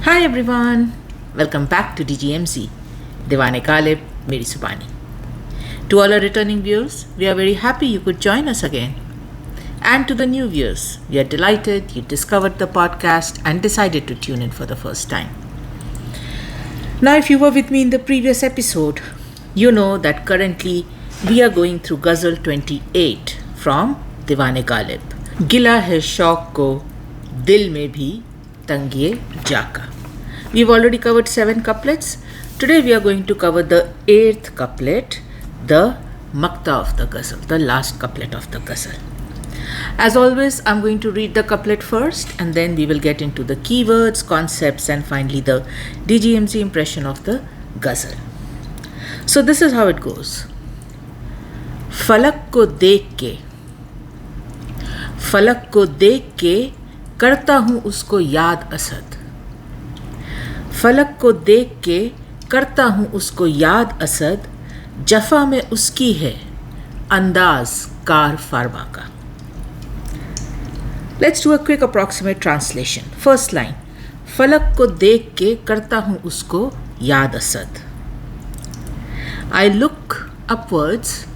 Hi everyone, welcome back to DGMC, Diwan-e-Ghalib, Meri. To all our returning viewers, we are very happy you could join us again. And to the new viewers, we are delighted you discovered the podcast and decided to tune in for the first time. Now, if you were with me in the previous episode, you know that currently we are going through Ghazal 28 from Diwan-e-Ghalib. Gilaa hai Shauq ko, dil mein bhi Tangii-e-Jaa. We've already covered 7 couplets. Today we are going to cover the 8th couplet, the Maqta of the Ghazal, the last couplet of the Ghazal. As always, I'm going to read the couplet first and then we will get into the keywords, concepts and finally the DGMC impression of the Ghazal. So this is how it goes. Falak ko dekh ke करता हूँ उसको याद असद. फलक को देख के करता हूँ उसको याद असद, जफ़ा में उसकी है अंदाज कार फारमा का. Let's do a quick approximate translation. First line. फलक को देख के करता हूँ उसको याद Asad. I look upwards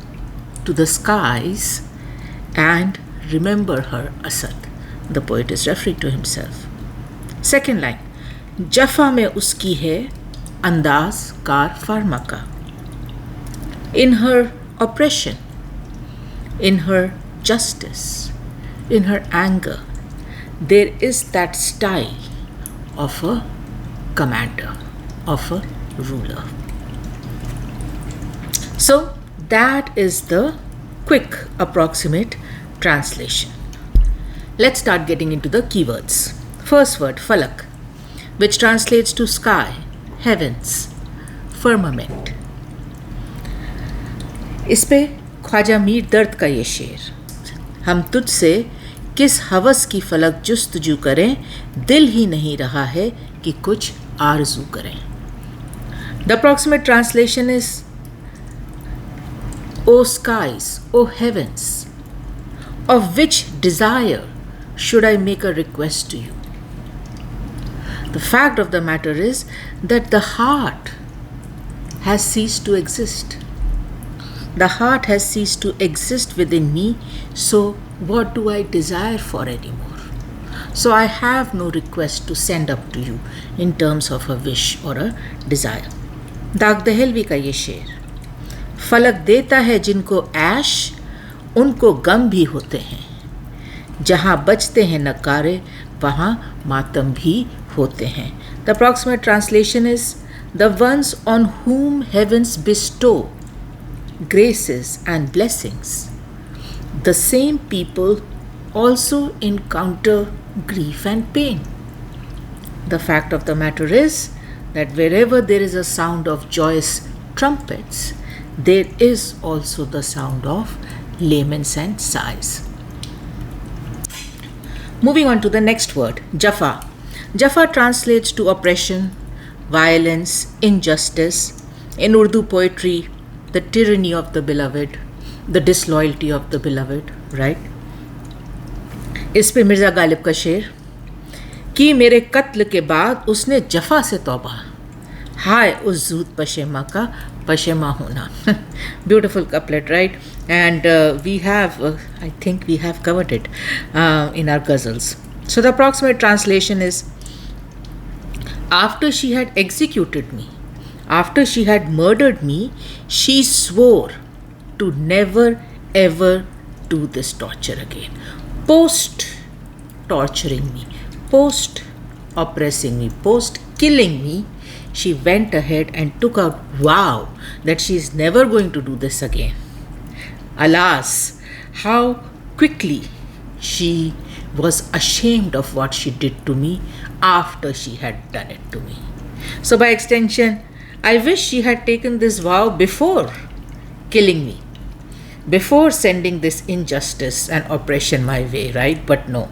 to the skies and remember her Asad. The poet is referring to himself. Second line. जफ़ा में उसकी है अंदाज कार फार्मा का. In her oppression, in her justice, in her anger, there is that style of a commander, of a ruler. So that is the quick approximate translation. Let's start getting into the keywords. First word, falak, which translates to sky, heavens, firmament. इस पे ख्वाजा मीर दर्द का ये शेर. हम तुझसे किस हवस की फलक जुस्तजू करें, दिल ही नहीं रहा है कि कुछ आरज़ू करें. The approximate translation is, O skies, O heavens, of which desire should I make a request to you? The fact of the matter is that the heart has ceased to exist. The heart has ceased to exist within me, so what do I desire for anymore? So I have no request to send up to you in terms of a wish or a desire. दाग दहलवी का ये शेर. फलक देता है जिनको ऐश, उनको गम भी होते हैं. जहाँ बजते हैं नकारे, वहाँ मातम भी होते हैं. The approximate translation is, the ones on whom heavens bestow graces and blessings, the same people also encounter grief and pain. The fact of the matter is that wherever there is a sound of joyous trumpets, there is also the sound of laments and sighs. Moving on to the next word, Jafa. Jafa translates to oppression, violence, injustice. In Urdu poetry, the tyranny of the beloved, the disloyalty of the beloved, right? इस पे मिर्ज़ा गालिब का शेर कि मेरे कत्ल के बाद उसने जफ़ा से तौबा, हाय उस ज़ूद पशेमा का पशेमा होना. Beautiful couplet, right? And we have, I think we have covered it in our ghazals. So the approximate translation is, after she had executed me, after she had murdered me, she swore to never ever do this torture again. Post torturing me, post oppressing me, post killing me, she went ahead and took a vow that she is never going to do this again. Alas, how quickly she was ashamed of what she did to me after she had done it to me. So by extension, I wish she had taken this vow before killing me, before sending this injustice and oppression my way, right? But no,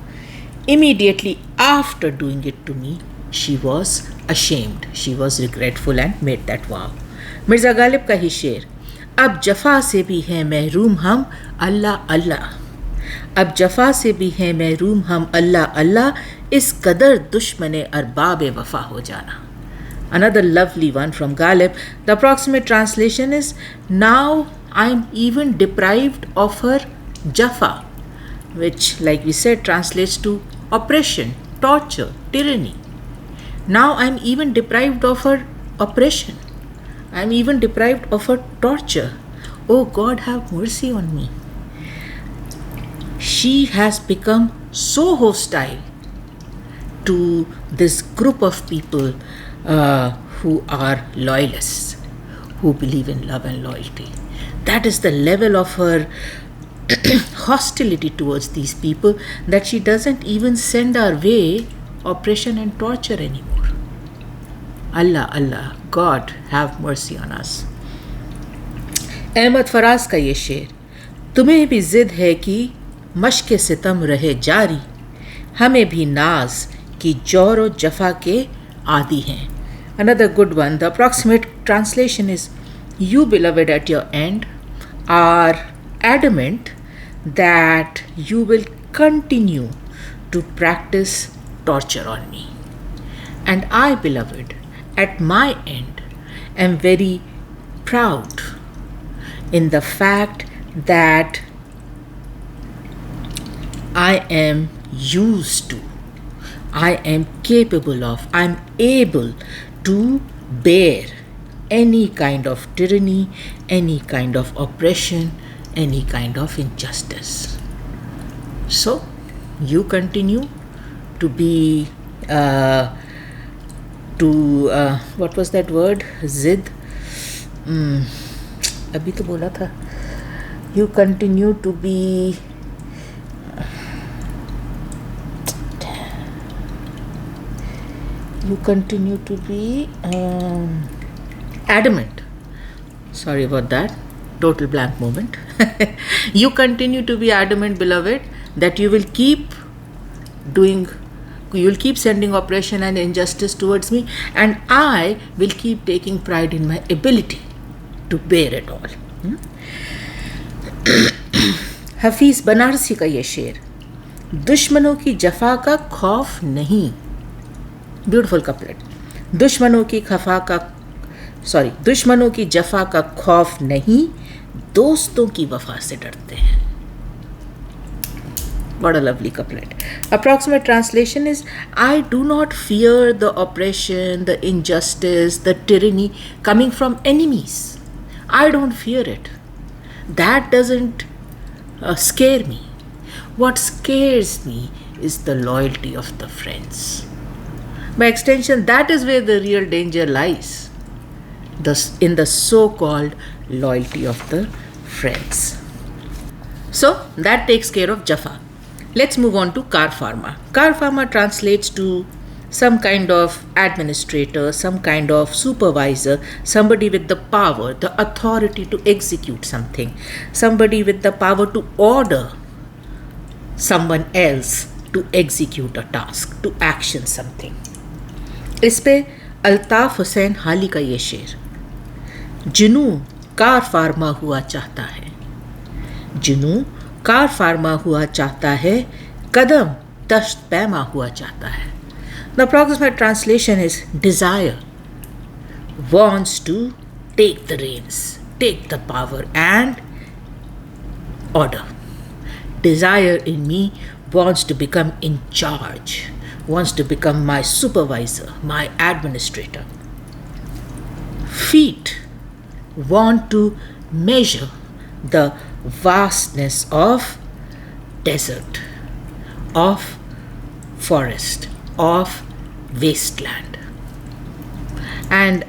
immediately after doing it to me, she was ashamed, she was regretful and made that vow. Mirza Ghalib ka hi sher, अब जफ़ा से भी हैं महरूम हम अल्लाह अल्लाह, अब जफ़ा से भी हैं महरूम हम अल्लाह अल्लाह, इस कदर दुश्मने अरबाब वफा हो जाना. Another lovely one from Ghalib. The approximate translation is, now I'm even deprived of her jafa, which, like we said, translates to oppression, torture, tyranny. Now I'm even deprived of her oppression. I'm even deprived of her torture. Oh God, have mercy on me. She has become so hostile to this group of people who are loyalists, who believe in love and loyalty. That is the level of her hostility towards these people that she doesn't even send our way oppression and torture anymore. Allah, Allah, God have mercy on us. Ahmad Faraz का ये शेर, तुम्हें भी जिद है कि मश्क सितम रहे जारी, हमें भी नाज की जोर और जफा के आदि हैं. Another good one. The approximate translation is, you beloved at your end are adamant that you will continue to practice torture on me. And I, beloved, at my end am very proud in the fact that I am used to, I am capable of, I am able to bear any kind of tyranny, any kind of oppression, any kind of injustice. So, you continue to be, what was that word? Zid? अभी तो बोला था. You continue to be adamant. Sorry about that. Total blank moment. You continue to be adamant, beloved, that you will keep sending oppression and injustice towards me, and I will keep taking pride in my ability to bear it all. Hafeez Banarasi का ये शेर, दुश्मनों की जफा का खौफ नहीं. Beautiful couplet. दुश्मनों की जफा का खौफ नहीं, दोस्तों की वफा से डरते हैं. What a lovely couplet. Approximate translation is, I do not fear the oppression, the injustice, the tyranny coming from enemies. I don't fear it. That doesn't scare me. What scares me is the loyalty of the friends. By extension, that is where the real danger lies, in the so-called loyalty of the friends. So, that takes care of Jafa. Let's move on to Kar Farma. Kar Farma translates to some kind of administrator, some kind of supervisor, somebody with the power, the authority to execute something, somebody with the power to order someone else to execute a task, to action something. इस पे अल्ताफ हुसैन हाली का ये शेर, जुनू car pharma हुआ चाहता है, जुनू car pharma हुआ चाहता है, कदम दश्त पैमा हुआ चाहता है. The approximate translation is, desire wants to take the reins, take the power and order. Desire in me wants to become in charge, wants to become my supervisor, my administrator. Feet want to measure the vastness of desert, of forest, of wasteland. And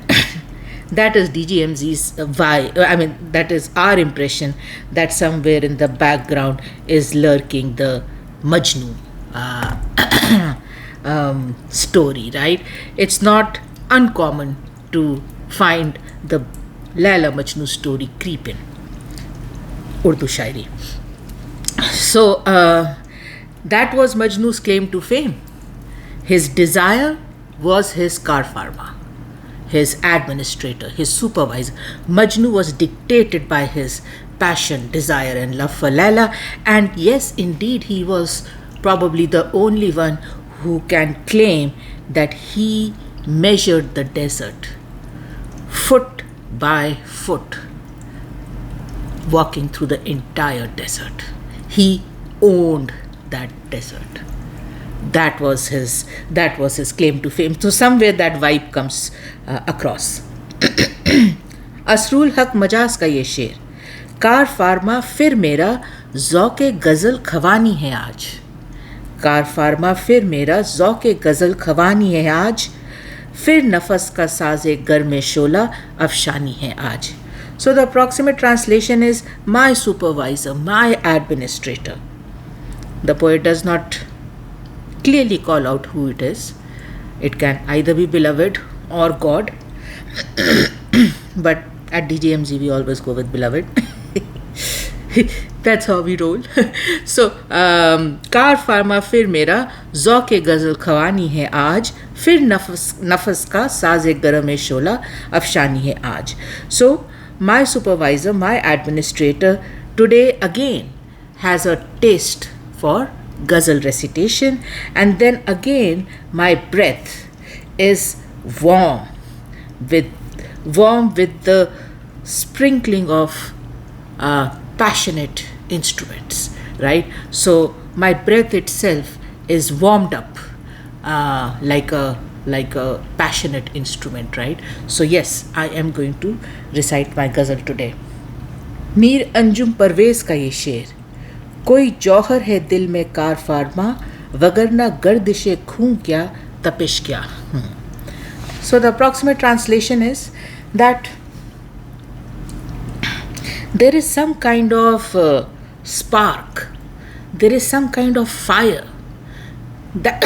that is DGMZ's vibe. I mean, that is our impression that somewhere in the background is lurking the Majnun story, right? It's not uncommon to find the Laila Majnun story creep in Urdu Shairi. So that was Majnu's claim to fame. His desire was his car farma, his administrator, his supervisor. Majnu was dictated by his passion, desire and love for Laila, and yes, indeed, he was probably the only one who can claim that he measured the desert foot by foot, walking through the entire desert. He owned that desert. That was his claim to fame. So somewhere that vibe comes across. असरुल हक मजाज का ये शेर, car pharma फिर मेरा ज़ौक़े गज़ल खवानी है आज. Car pharma फिर मेरा ज़ौक़े गज़ल खवानी है आज, फिर नफस का साज़े गर्म शोला अफशानी है आज. So the approximate translation is my supervisor, my administrator. The poet does not clearly call out who it is. It can either be beloved or God. But at DJMZ we always go with beloved. That's how we roll. So, car pharma फिर मेरा ज़ौक़े गज़ल खवानी है आज, फिर नफस का साज़े गरम शोला अफशानी है आज. So, my supervisor, my administrator today again has a taste for ghazal recitation, and then again my breath is warm with the sprinkling of passionate instruments, right? So my breath itself is warmed up like a passionate instrument, right? So yes, I am going to recite my ghazal today. Mir Anjum Parvez का ये शेर, कोई जौहर है दिल में car pharma, वगरना गर्दिशे खून क्या तपिश क्या. So the approximate translation is that there is some kind of spark, there is some kind of fire that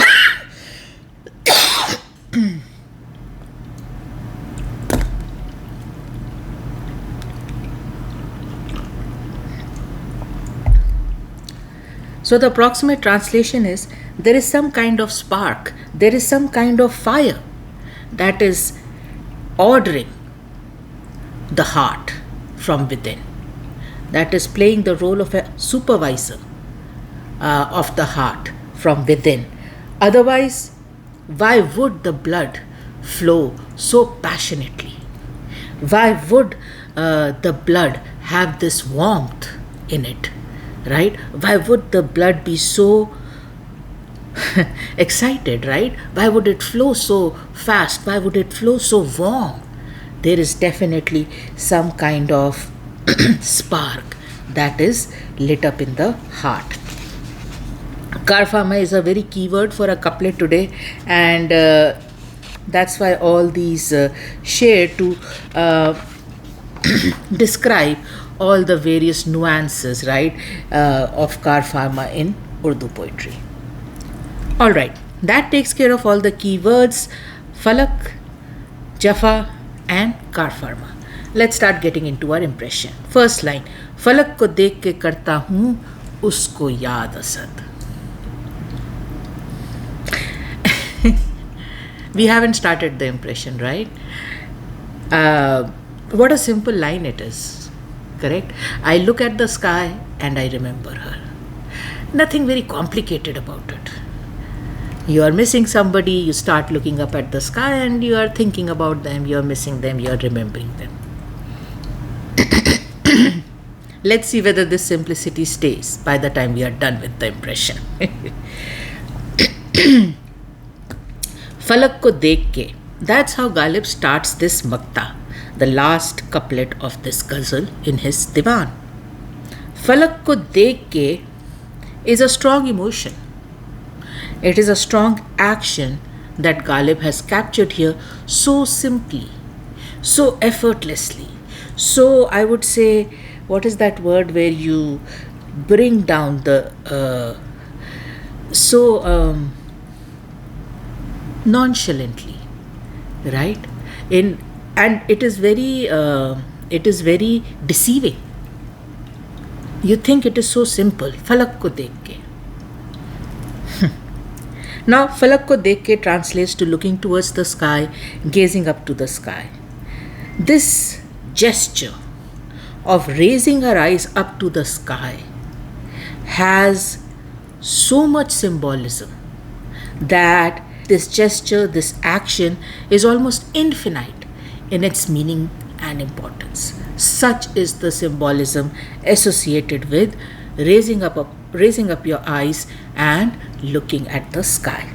So the approximate translation is, there is some kind of spark, there is some kind of fire that is ordering the heart from within, that is playing the role of a supervisor of the heart from within. Otherwise, why would the blood flow so passionately? Why would the blood have this warmth in it, right? Why would the blood be so excited, right? Why would it flow so fast? Why would it flow so warm? There is definitely some kind of spark that is lit up in the heart. Karfama is a very key word for a couplet today, and that's why all these share to describe all the various nuances, right, of Karfama in Urdu poetry. All right, that takes care of all the key words, Falak, Jafa and Karfama. Let's start getting into our impression. First line, Falak ko dekh ke karta hoon usko yaad asad. We haven't started the impression, right? What a simple line it is, correct? I look at the sky and I remember her. Nothing very complicated about it. You are missing somebody, you start looking up at the sky and you are thinking about them, you are missing them, you are remembering them. Let's see whether this simplicity stays by the time we are done with the impression. Falak ko dekh ke. That's how Ghalib starts this Maqta, the last couplet of this ghazal in his Diwan. Falak ko dekh ke is a strong emotion. It is a strong action that Ghalib has captured here so simply, so effortlessly. So I would say, what is that word where you bring down the nonchalantly, right? And it is very deceiving. You think it is so simple. Falak ko dekh ke. Now, Falak ko dekh ke translates to looking towards the sky, gazing up to the sky. This gesture of raising our eyes up to the sky has so much symbolism that this gesture, this action is almost infinite in its meaning and importance. Such is the symbolism associated with raising up your eyes and looking at the sky.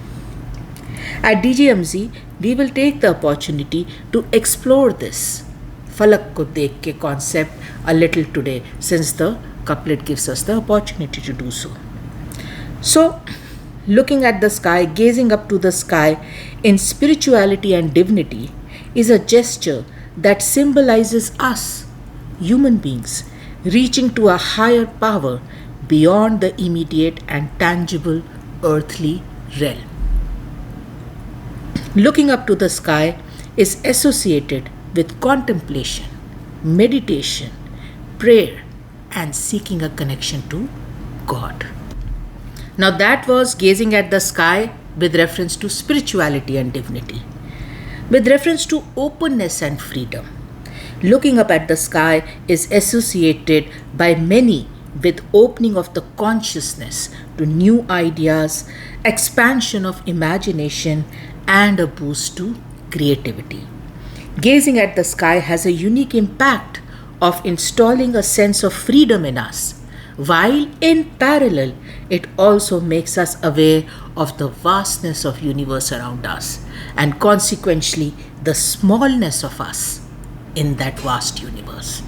At DGMZ, we will take the opportunity to explore this Falak ko dekh ke concept a little today, since the couplet gives us the opportunity to do so. So, looking at the sky, gazing up to the sky in spirituality and divinity is a gesture that symbolizes us, human beings, reaching to a higher power beyond the immediate and tangible earthly realm. Looking up to the sky is associated with contemplation, meditation, prayer, and seeking a connection to God. Now, that was gazing at the sky with reference to spirituality and divinity. With reference to openness and freedom, looking up at the sky is associated by many with opening of the consciousness to new ideas, expansion of imagination, and a boost to creativity. Gazing at the sky has a unique impact of installing a sense of freedom in us, while in parallel it also makes us aware of the vastness of universe around us and consequently the smallness of us in that vast universe.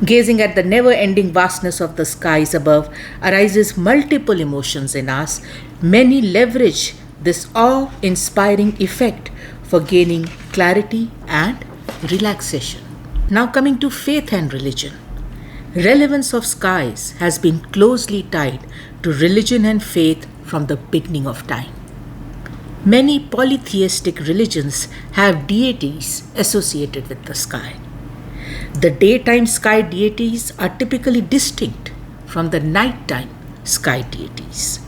Gazing at the never-ending vastness of the skies above arises multiple emotions in us. Many leverage this awe-inspiring effect for gaining clarity and relaxation. Now coming to faith and religion. Relevance of skies has been closely tied to religion and faith from the beginning of time. Many polytheistic religions have deities associated with the sky. The daytime sky deities are typically distinct from the nighttime sky deities.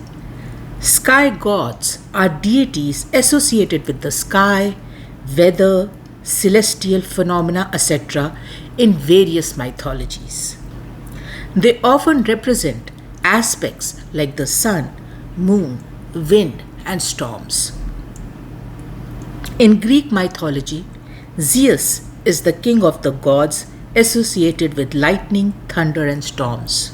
Sky gods are deities associated with the sky, weather, celestial phenomena, etc. in various mythologies. They often represent aspects like the sun, moon, wind, and storms. In Greek mythology, Zeus is the king of the gods associated with lightning, thunder, and storms.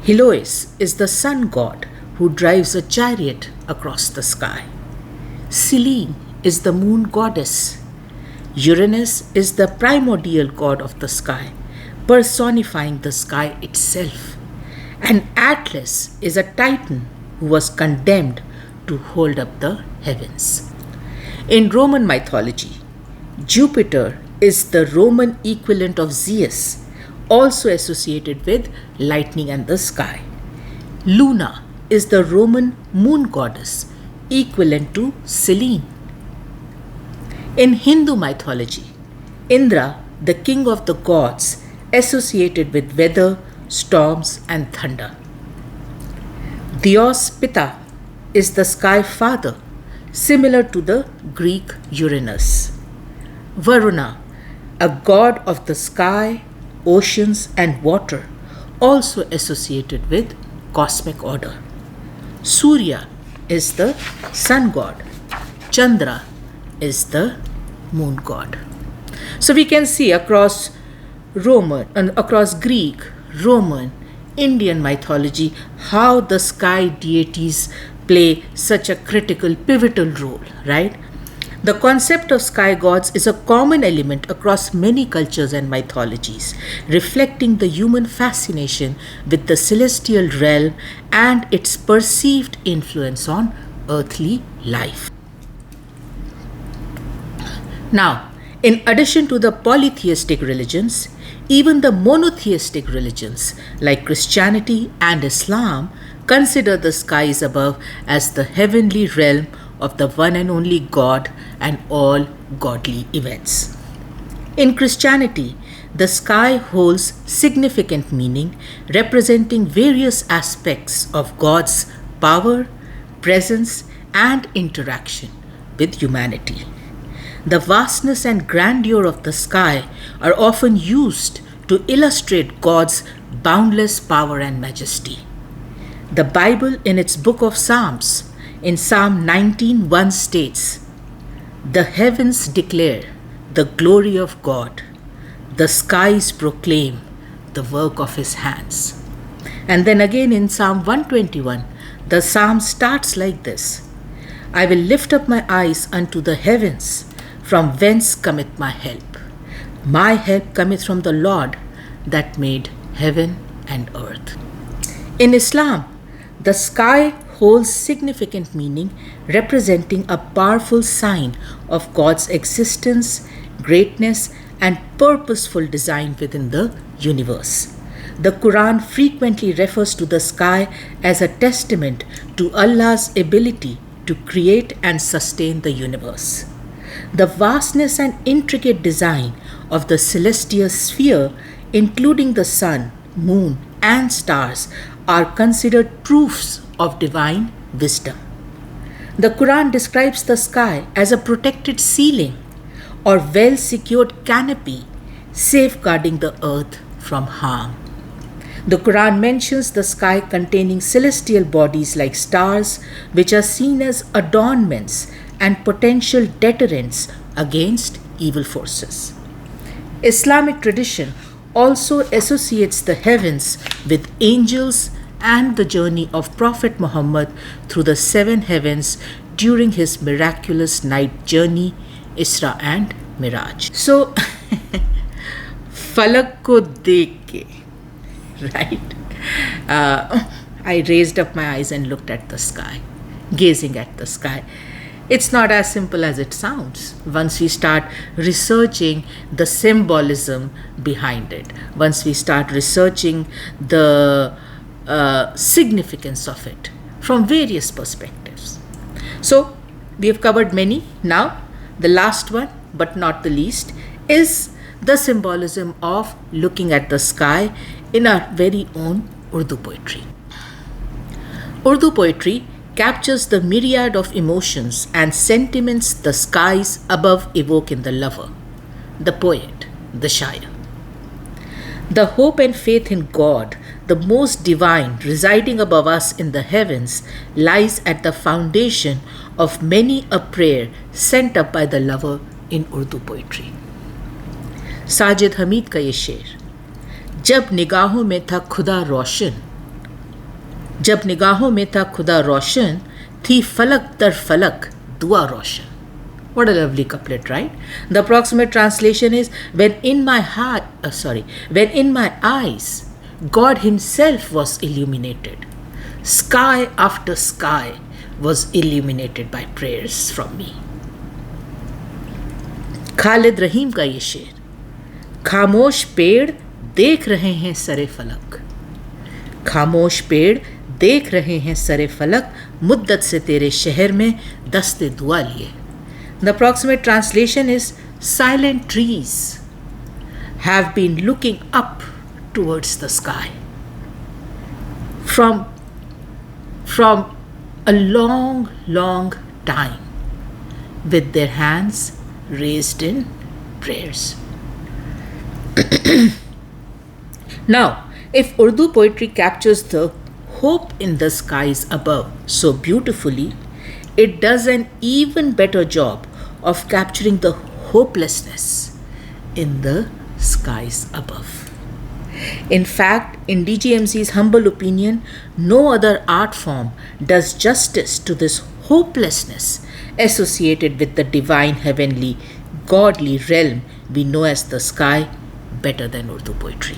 Helios is the sun god who drives a chariot across the sky. Selene is the moon goddess. Uranus is the primordial god of the sky, personifying the sky itself. And Atlas is a titan who was condemned to hold up the heavens. In Roman mythology, Jupiter is the Roman equivalent of Zeus, also associated with lightning and the sky. Luna is the Roman moon goddess, equivalent to Selene. In Hindu mythology, Indra, the king of the gods, associated with weather, storms, and thunder. Dios Pitta is the sky father, similar to the Greek Uranus. Varuna, a god of the sky, oceans, and water, also associated with cosmic order. Surya is the sun god. Chandra is the moon god. So we can see across Greek, Roman, Indian mythology how the sky deities play such a critical, pivotal role, right? The concept of sky gods is a common element across many cultures and mythologies, reflecting the human fascination with the celestial realm and its perceived influence on earthly life. Now, in addition to the polytheistic religions, even the monotheistic religions like Christianity and Islam consider the skies above as the heavenly realm of the one and only God and all godly events. In Christianity, the sky holds significant meaning, representing various aspects of God's power, presence, and interaction with humanity. The vastness and grandeur of the sky are often used to illustrate God's boundless power and majesty. The Bible, in its book of Psalms, In Psalm 19, 1 states, "The heavens declare the glory of God, the skies proclaim the work of his hands." And then again in Psalm 121, the psalm starts like this: "I will lift up my eyes unto the heavens, from whence cometh my help. My help cometh from the Lord that made heaven and earth." In Islam, the sky holds significant meaning, representing a powerful sign of God's existence, greatness, and purposeful design within the universe. The Quran frequently refers to the sky as a testament to Allah's ability to create and sustain the universe. The vastness and intricate design of the celestial sphere, including the sun, moon, and stars, are considered proofs of divine wisdom. The Quran describes the sky as a protected ceiling or well-secured canopy, safeguarding the earth from harm. The Quran mentions the sky containing celestial bodies like stars, which are seen as adornments and potential deterrents against evil forces. Islamic tradition also associates the heavens with angels and the journey of Prophet Muhammad through the 7 heavens during his miraculous night journey, Isra and Miraj. So, Falak ko dekh ke, right? I raised up my eyes and looked at the sky, gazing at the sky. It's not as simple as it sounds once we start researching the symbolism behind it, once we start researching the significance of it from various perspectives. So, we have covered many. Now, the last one, but not the least, is the symbolism of looking at the sky in our very own Urdu poetry. Urdu poetry captures the myriad of emotions and sentiments the skies above evoke in the lover, the poet, the shair. The hope and faith in God, the most divine, residing above us in the heavens, lies at the foundation of many a prayer sent up by the lover in Urdu poetry. Sajid Hamid का ये शेर, जब निगाहों में था खुदा रोशन, जब निगाहों में था खुदा रोशन, थी फलक दर फलक दुआ रोशन. What a lovely couplet, right? The approximate translation is, when in my eyes, God himself was illuminated. Sky after sky was illuminated by prayers from me. Khalid रहीम का ये शेर, खामोश पेड़ देख रहे हैं सरे फलक, खामोश पेड़ देख रहे हैं सरे फलक, मुद्दत से तेरे शहर में दस्ते दुआ लिए. The approximate translation is, silent trees have been looking up towards the sky from a long, long time with their hands raised in prayers. Now, if Urdu poetry captures the hope in the skies above so beautifully, it does an even better job of capturing the hopelessness in the skies above. In fact, in DGMC's humble opinion, no other art form does justice to this hopelessness associated with the divine, heavenly, godly realm we know as the sky better than Urdu poetry.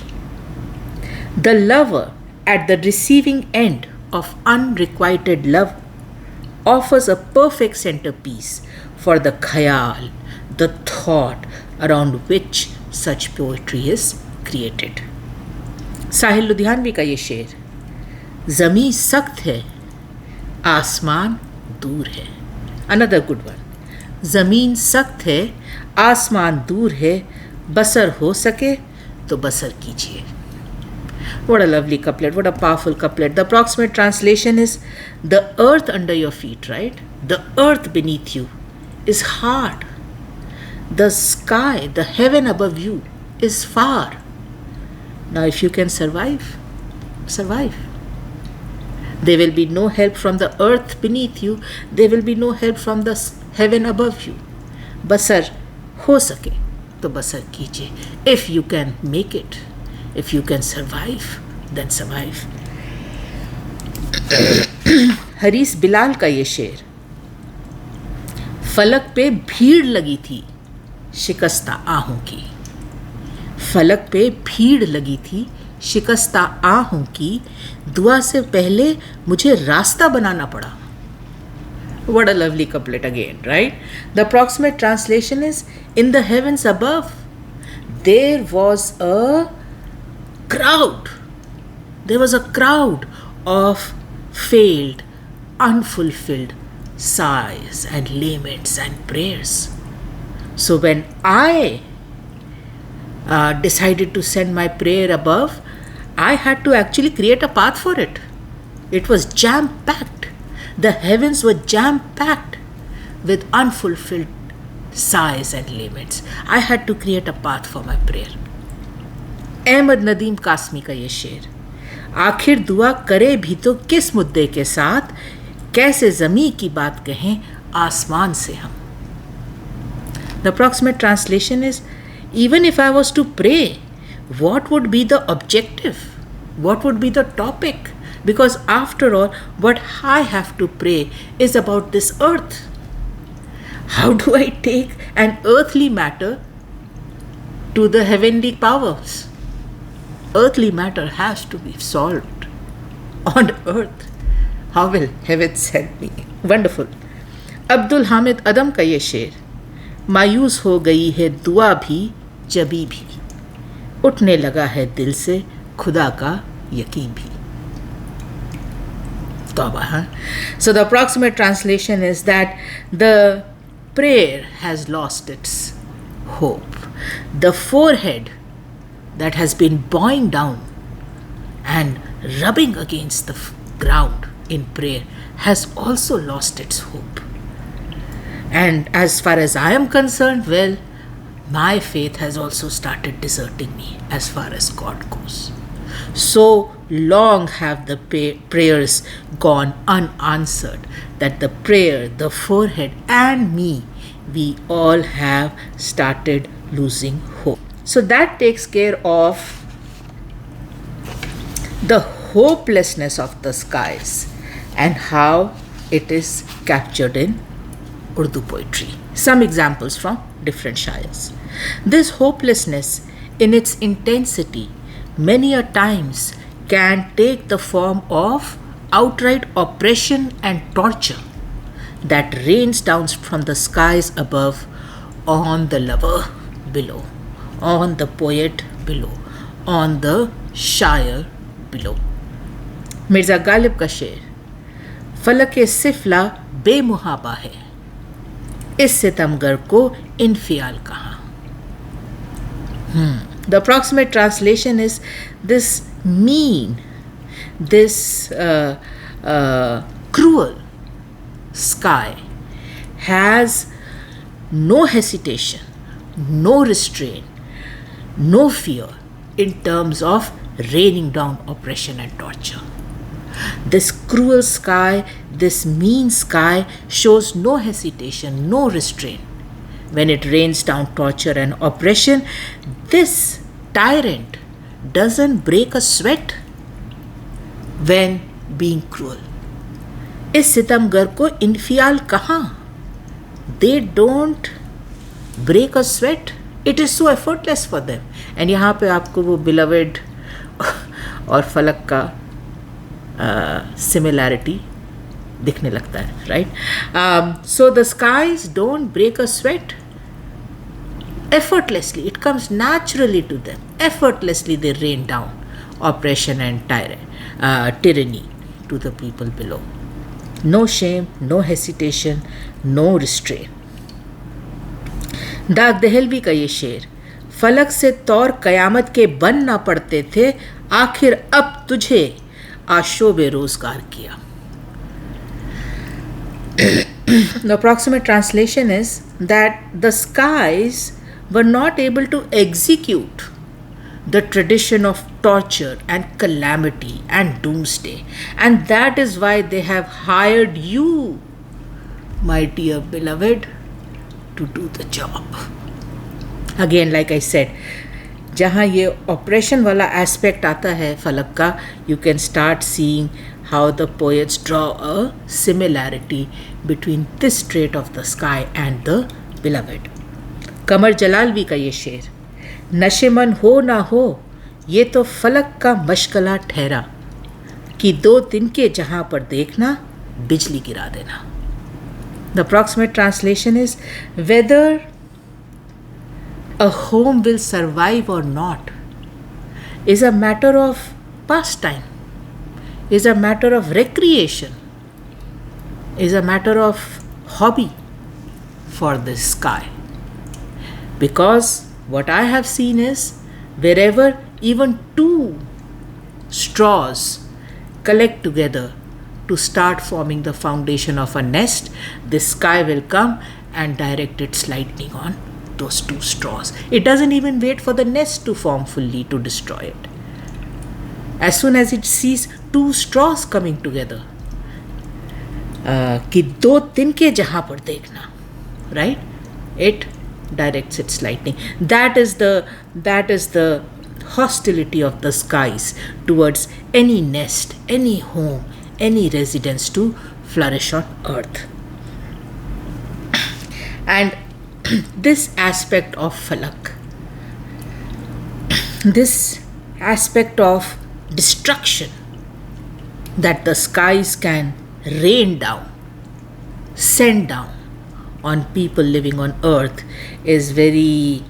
The lover at the receiving end of unrequited love offers a perfect centerpiece for the khayal, the thought around which such poetry is created. साहिल लुधियानवी का ये शेर, ज़मीं सख्त है आसमान दूर है. Another good one. ज़मीन सख्त है आसमान दूर है, बसर हो सके तो बसर कीजिए. What a lovely couplet, what a powerful couplet. The approximate translation is, the earth under your feet, right? The earth beneath you is hard. The sky, the heaven above you is far. Now if you can survive, survive. There will be no help from the earth beneath you. There will be no help from the heaven above you. Basar ho sake to basar kijiye. If you can make it, if you can survive, then survive. हरीस बिलाल का ये शेर, फलक पे भीड़ लगी थी शिकस्ता आहों की, फलक पे भीड़ लगी थी शिकस्ता आहों की, दुआ से पहले मुझे रास्ता बनाना पड़ा. What a lovely couplet again, right? The approximate translation is, in the heavens above, there was a crowd. There was a crowd of failed, unfulfilled sighs and laments and prayers. So when I decided to send my prayer above, I had to actually create a path for it. It was jam-packed. The heavens were jam-packed with unfulfilled sighs and laments. I had to create a path for my prayer. Ahmad Nadeem Qasmi का ये शेर, आखिर दुआ करे भी तो किस मुद्दे के साथ, कैसे ज़मीं की बात कहें आसमान से हम. The approximate translation is, even if I was to pray, what would be the objective? What would be the topic? Because after all, what I have to pray is about this earth. How do I take an earthly matter to the heavenly powers? Earthly matter has to be solved on earth. How will heaven send me? Wonderful. Abdul Hamid अदम का ये शेर, मायूस हो गई है दुआ भी जबी भी, उठने लगा है दिल से खुदा का यकीन भी. तौबा, huh? So the approximate translation is that the prayer has lost its hope. The forehead that has been bowing down and rubbing against the ground in prayer has also lost its hope. And as far as I am concerned, well, my faith has also started deserting me as far as God goes. So long have the prayers gone unanswered that the prayer, the forehead, and me, we all have started losing hope. So that takes care of the hopelessness of the skies and how it is captured in Urdu poetry. Some examples from different shayars. This hopelessness in its intensity many a times can take the form of outright oppression and torture that rains down from the skies above on the lover below, on the poet below, on the शायर below. Mirza Ghalib का शेर, फलक सिफला बेमुहाबा है, इस सितमगर को इन्फियाल कहाँ. The approximate translation is, this mean, this cruel sky has no hesitation, no restraint, no fear in terms of raining down oppression and torture. This cruel sky, this mean sky shows no hesitation, no restraint when it rains down torture and oppression. This tyrant doesn't break a sweat when being cruel. इस सितमगर को इन्फियाल कहाँ? They don't break a sweat. It is so effortless for them. And यहाँ पे आपको वो beloved और फलक का similarity दिखने लगता है, right? So the skies don't break a sweat. Effortlessly, it comes naturally to them. Effortlessly they rain down oppression and tyranny to the people below. No shame, no hesitation, no restraint. दाग दहलवी का ये शेर, फलक से तौर कयामत के बन ना पड़ते थे, आखिर अब तुझे आशोबे रोजगार किया. The approximate translation is that the skies were not able to execute the tradition of torture and calamity and doomsday. And that is why they have hired you, my dear beloved, to do the job. Again, like I said, जहाँ ये operation वाला aspect आता है फलक का, you can start seeing how the poets draw a similarity between this trait of the sky and the beloved. कमर जलालवी का ये शेर, नशेमन हो ना हो ये तो फलक का मशगला ठहरा, कि 2 तिनके जहाँ पर देखना बिजली गिरा देना. The approximate translation is, whether a home will survive or not is a matter of pastime, is a matter of recreation, is a matter of hobby for this sky. Because what I have seen is, wherever even 2 straws collect together to start forming the foundation of a nest, the sky will come and direct its lightning on those 2 straws. It doesn't even wait for the nest to form fully to destroy it. As soon as it sees 2 straws coming together, कि 2 तिनके जहाँ पर देखना, right? It directs its lightning. That is the hostility of the skies towards any nest, any home, any residence to flourish on earth. And this aspect of falak, this aspect of destruction that the skies can rain down, send down on people living on earth is very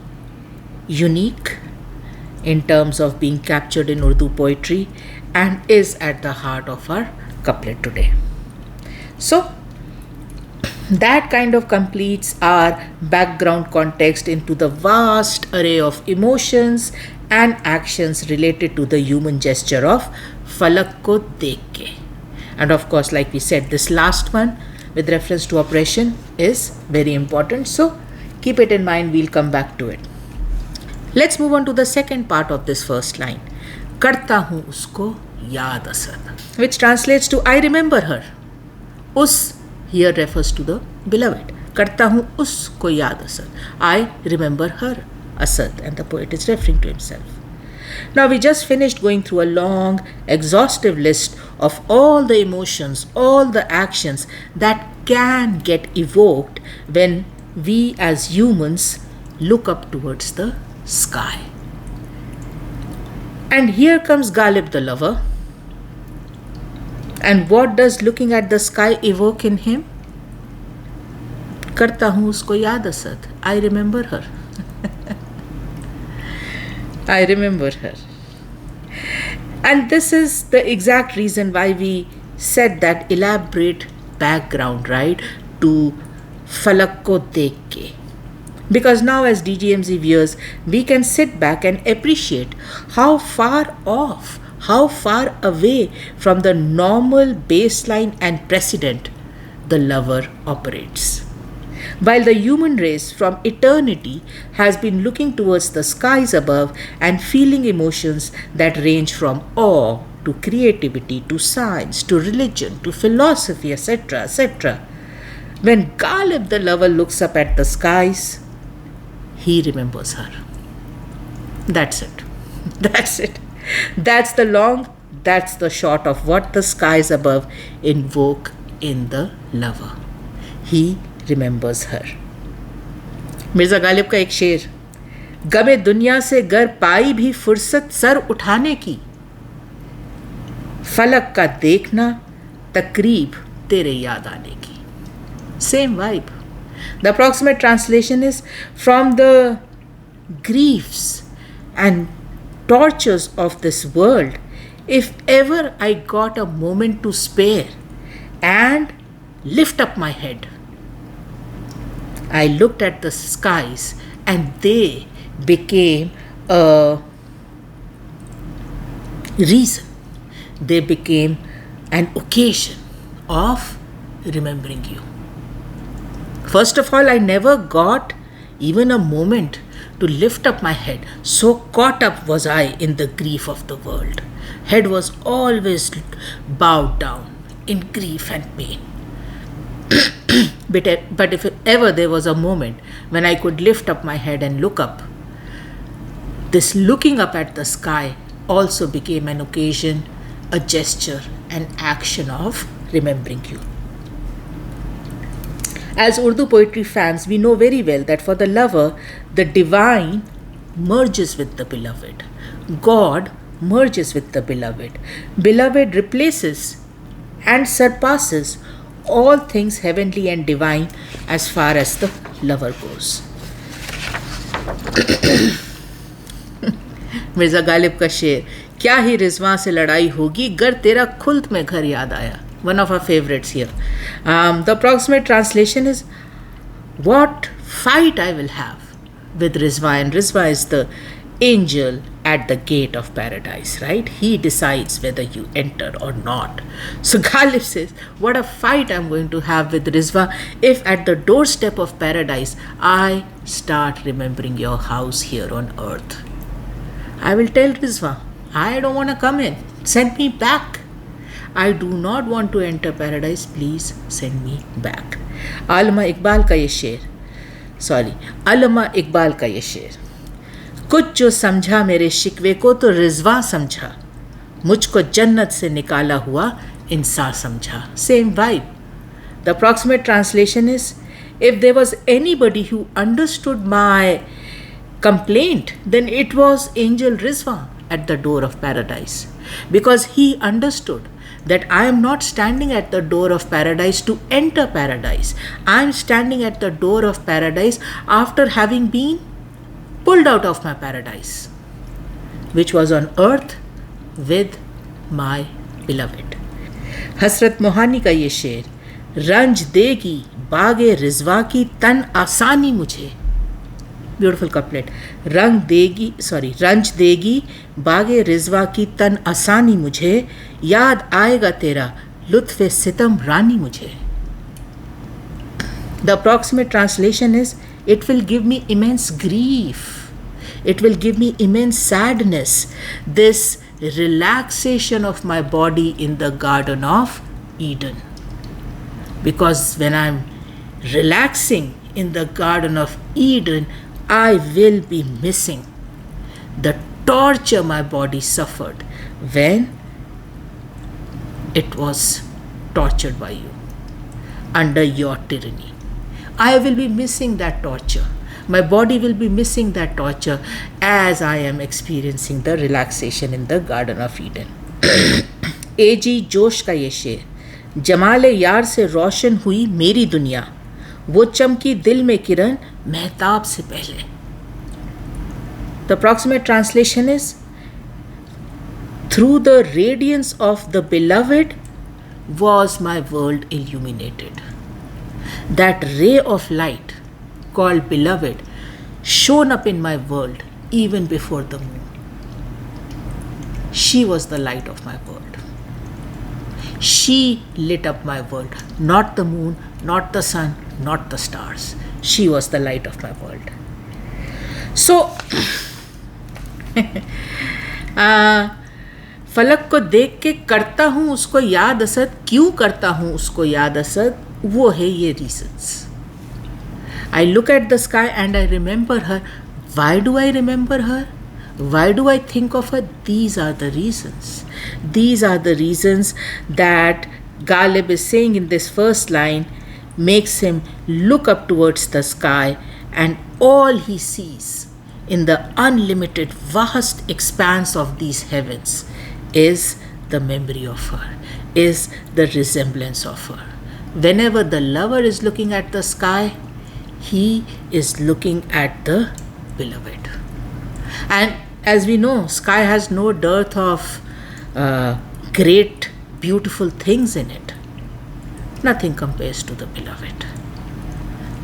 unique in terms of being captured in Urdu poetry and is at the heart of our couplet today. So that kind of completes our background context into the vast array of emotions and actions related to the human gesture of falak ko dekh ke. And of course, like we said, this last one with reference to oppression is very important. So keep it in mind, we'll come back to it. Let's move on to the second part of this first line. Karta hu usko Yaad Asad, which translates to I remember her. Us here refers to the beloved. Karta hu usko Yaad Asad. I remember her, Asad, and the poet is referring to himself. Now we just finished going through a long, exhaustive list of all the emotions, all the actions that can get evoked when we as humans look up towards the sky. And here comes Ghalib the lover. And what does looking at the sky evoke in him? Karta hu usko Yaad Asad. I remember her. I remember her. And this is the exact reason why we said that elaborate background, right, to falak ko dekh ke. Because now as DGMZ viewers, we can sit back and appreciate how far off, how far away from the normal baseline and precedent the lover operates. While the human race from eternity has been looking towards the skies above and feeling emotions that range from awe to creativity to science to religion to philosophy, etc., etc., when Ghalib the lover looks up at the skies, he remembers her. That's it. That's it. That's the long, that's the short of what the skies above invoke in the lover. He remembers her. Mirza Ghalib का एक शेर, गमे दुनिया से गर पाई भी फुर्सत sir उठाने की, फलक का देखना तकरीब तेरे याद आने की. Same vibe. The approximate translation is, from the griefs and tortures of this world, if ever I got a moment to spare and lift up my head, I looked at the skies and they became a reason. They became an occasion of remembering you. First of all, I never got even a moment to lift up my head, so caught up was I in the grief of the world. Head was always bowed down in grief and pain. But if ever there was a moment when I could lift up my head and look up, this looking up at the sky also became an occasion, a gesture, an action of remembering you. As Urdu poetry fans, we know very well that for the lover, the divine merges with the beloved. God merges with the beloved. Beloved replaces and surpasses all things heavenly and divine as far as the lover goes. Mirza Ghalib का शेर, क्या ही रिजवां से लड़ाई होगी गर तेरा खुल्द में घर याद आया. One of our favorites here. The approximate translation is, what fight I will have with Rizwa. And Rizwa is the angel at the gate of paradise, right? He decides whether you enter or not. So Ghalib says, what a fight I'm going to have with Rizwa if at the doorstep of paradise I start remembering your house here on earth. I will tell Rizwa, I don't want to come in. Send me back. I do not want to enter paradise. Please send me back. Allama Iqbal का ये शेर, Allama Iqbal का ये शेर. कुछ जो समझा मेरे शिकवे को तो रिजवा समझा, मुझको जन्नत से निकाला हुआ इंसान समझा. Same vibe. The approximate translation is, if there was anybody who understood my complaint, then it was Angel Rizwa at the door of paradise, because he understood that I am not standing at the door of paradise to enter paradise. I am standing at the door of paradise after having been pulled out of my paradise, which was on earth with my beloved. हसरत मोहानी का ये शेर, रंज देगी बागे रिजवा की तन आसानी मुझे. Beautiful couplet. रंज देगी बागे रिजवा की तन आसानी मुझे, याद आएगा तेरा लुत्फ़े सितम रानी मुझे. The approximate translation is, it will give me immense grief. It will give me immense sadness. This relaxation of my body in the Garden of Eden. Because when I'm relaxing in the Garden of Eden, I will be missing the torture my body suffered when it was tortured by you under your tyranny. I will be missing that torture. My body will be missing that torture as I am experiencing the relaxation in the Garden of Eden. A.G. जोश का ये शेर, जमाले यार से रोशन हुई मेरी दुनिया, वो चमकी दिल में किरण महताब से पहले. The approximate translation is, through the radiance of the beloved was my world illuminated. That ray of light called beloved shone up in my world even before the moon. She was the light of my world. She lit up my world, not the moon, not the sun, not the stars. She was the light of my world. So, फलक को देख के करता हूँ उसको याद असद. क्यों करता हूँ उसको याद असद? वो है ये reasons. I look at the sky and I remember her. Why do I remember her? Why do I think of her? These are the reasons. These are the reasons that Ghalib is saying in this first line makes him look up towards the sky, and all he sees in the unlimited vast expanse of these heavens is the memory of her, is the resemblance of her. Whenever the lover is looking at the sky, he is looking at the beloved. And as we know, sky has no dearth of great, beautiful things in it. Nothing compares to the beloved.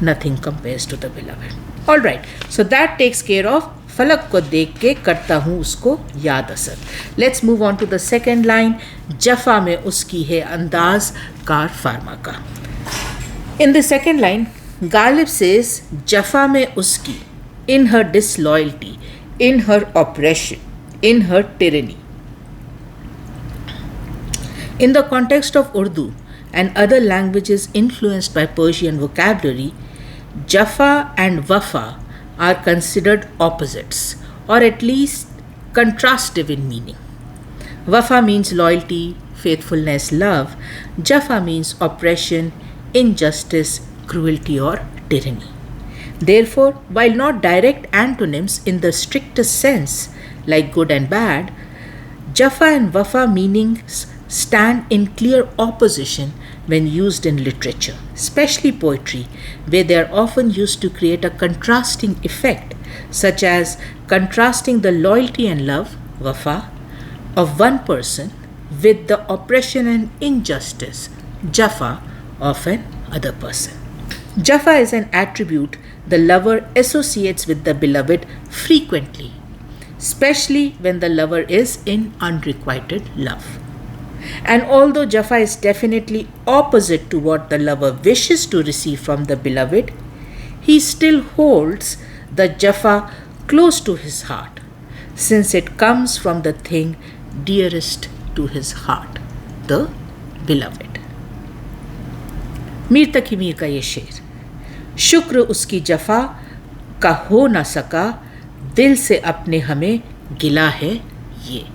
Nothing compares to the beloved. All right, so that takes care of फलक को देख के करता हूँ उसको याद Asad. Let's move on to the second line. जफा में उसकी है अंदाज कार फार्मा का. In the second line, Ghalib says, जफा में उसकी in her disloyalty, in her oppression, in her tyranny. In the context of Urdu and other languages influenced by Persian vocabulary, Jafa and Wafa are considered opposites, or at least contrastive in meaning. Wafa means loyalty, faithfulness, love. Jafa means oppression, injustice, cruelty, or tyranny. Therefore, while not direct antonyms in the strictest sense, like good and bad, Jafa and Wafa meanings stand in clear opposition when used in literature, especially poetry, where they are often used to create a contrasting effect, such as contrasting the loyalty and love, Wafa, of one person with the oppression and injustice, Jafa, of an other person. Jafa is an attribute the lover associates with the beloved frequently, especially when the lover is in unrequited love. And although Jafa is definitely opposite to what the lover wishes to receive from the beloved, he still holds the Jafa close to his heart, since it comes from the thing dearest to his heart, the beloved. Mir तकी मीर का ये शेर, शुक्र उसकी जफा का हो ना सका, दिल से अपने हमें गिला है ये.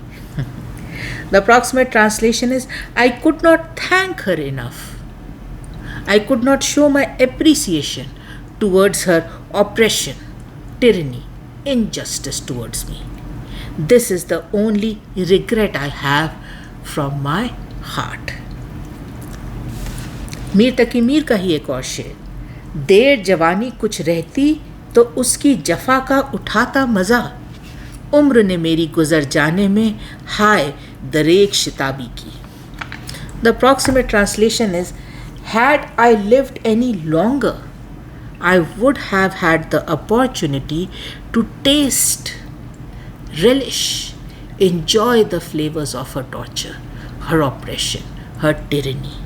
The approximate translation is, I could not thank her enough. I could not show my appreciation towards her oppression, tyranny, injustice towards me. This is the only regret I have from my heart. Mir तकी मीर का ही एक और शेर, देर जवानी कुछ रहती तो उसकी जफा का उठाता मज़ा, उम्र ने मेरी गुजर जाने में हाय दरेक शिताबी की. The approximate translation is, had I lived any longer, I would have had the opportunity to taste, relish, enjoy the flavors of her torture, her oppression, her tyranny.